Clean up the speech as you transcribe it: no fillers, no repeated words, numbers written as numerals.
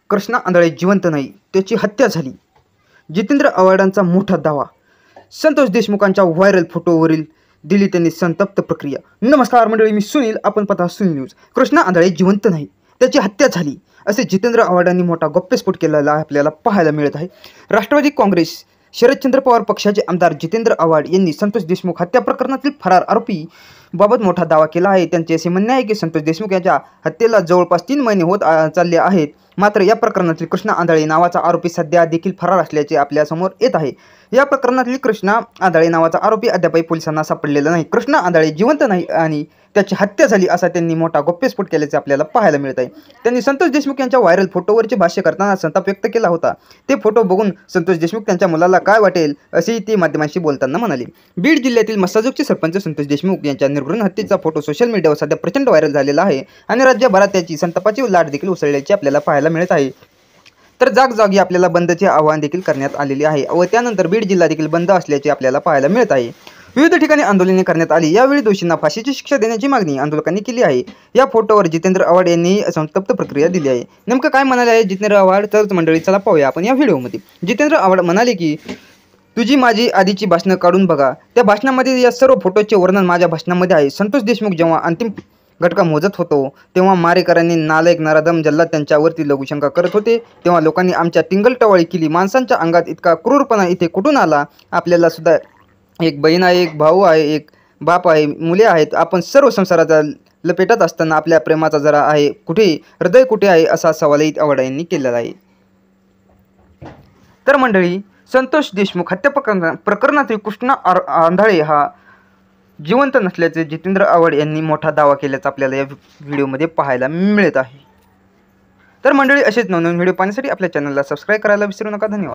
कृष्णा आंधळे जिवंत नाही, त्याची हत्या झाली. जितेंद्र आव्हाडांचा मोठा दावा. संतोष देशमुखांच्या व्हायरल फोटोवरील दिली त्यांनी संतप्त प्रक्रिया. नमस्कार मंडळी, मी सुनील, आपण पाहता सुनील न्यूज. कृष्णा आंधळे जिवंत नाही, त्याची हत्या झाली असे जितेंद्र आव्हाडांनी मोठा गप्पेस्फोट केलेला आपल्याला पाहायला मिळत आहे. राष्ट्रवादी काँग्रेस शरदचंद्र पवार पक्षाचे आमदार जितेंद्र आव्हाड यांनी संतोष देशमुख हत्या प्रकरणातील फरार आरोपी बाबत मोठा दावा केला आहे. त्यांचे असे म्हणणे आहे की संतोष देशमुख यांच्या हत्येला जवळपास 3 महिने होत चालले आहेत. मात्र या प्रकरणातील कृष्णा आंधळे नावाचा आरोपी सध्या देखील फरार असल्याचे आपल्यासमोर येत आहे. या प्रकरणातील कृष्णा आंधळे नावाचा आरोपी अद्यापही पोलिसांना सापडलेला नाही. कृष्णा आंधळे जिवंत नाही आणि त्याची हत्या झाली असा त्यांनी मोठा गप्पेस्फोट केल्याचे आपल्याला पाहायला मिळत आहे. त्यांनी संतोष देशमुख यांच्या व्हायरल फोटोवरचे भाष्य करताना संताप व्यक्त केला होता. ते फोटो बघून संतोष देशमुख त्यांच्या मुलाला काय वाटेल असेही ते माध्यमांशी बोलताना म्हणाले. बीड जिल्ह्यातील मस्साजोगचे सरपंच संतोष देशमुख यांच्या निर्घृण हत्येचा फोटो सोशल मीडियावर सध्या प्रचंड व्हायरल झालेला आहे आणि राज्यभरात त्याची संतापाची लाट देखील उसळल्याची आपल्याला पाहायला मिळत आहे. तर जागोजागी आपल्याला बंदचे आवाहन देखील करण्यात आलेले आहे व त्यानंतर बीड जिल्हा देखील बंद असल्याचे आपल्याला पाहायला मिळत आहे. विविध ठिकाणी आंदोलने करण्यात आली. यावेळी दोषींना फाशीची शिक्षा देण्याची मागणी आंदोलकांनी केली आहे. या फोटोवर जितेंद्र आव्हाड यांनी संतप्त प्रक्रिया दिली आहे. नेमकं काय म्हणाले आहे जितेंद्र आव्हाड तर मंडळी चला पाहूया आपण या व्हिडिओमध्ये. जितेंद्र आव्हाड म्हणाले की तुझी माझी आधीची भाषणं काढून बघा. त्या भाषणामध्ये या सर्व फोटोचे वर्णन माझ्या भाषणामध्ये आहे. संतोष देशमुख जेव्हा अंतिम घटका मोजत होतो तेव्हा मारेकरांनी नालायक नराधम जल्लाद त्यांच्यावरती लघुशंका करत होते. तेव्हा लोकांनी आमच्या टिंगलटवाळी केली. माणसांच्या अंगात इतका क्रूरपणा इथे कुठून आला? आपल्याला सुद्धा एक बहीण आहे, एक भाऊ आहे, एक बाप आहे, मुले आहेत. आपण सर्व संसाराचा लपेटात असताना आपल्या प्रेमाचा जरा आहे कुठे, हृदय कुठे आहे असा सवालही आव्हाड यांनी केलेला आहे. तर मंडळी, संतोष देशमुख हत्या प्रकरणातील कृष्णा आंधळे हा जिवंत नसल्याचे जितेंद्र आव्हाड यांनी मोठा दावा केल्याचा आपल्याला या व्हिडिओमध्ये पाहायला मिळत आहे. तर मंडळी, असेच नवनवीन व्हिडिओ पाहण्यासाठी आपल्या चॅनलला सबस्क्राईब करायला विसरू नका. धन्यवाद.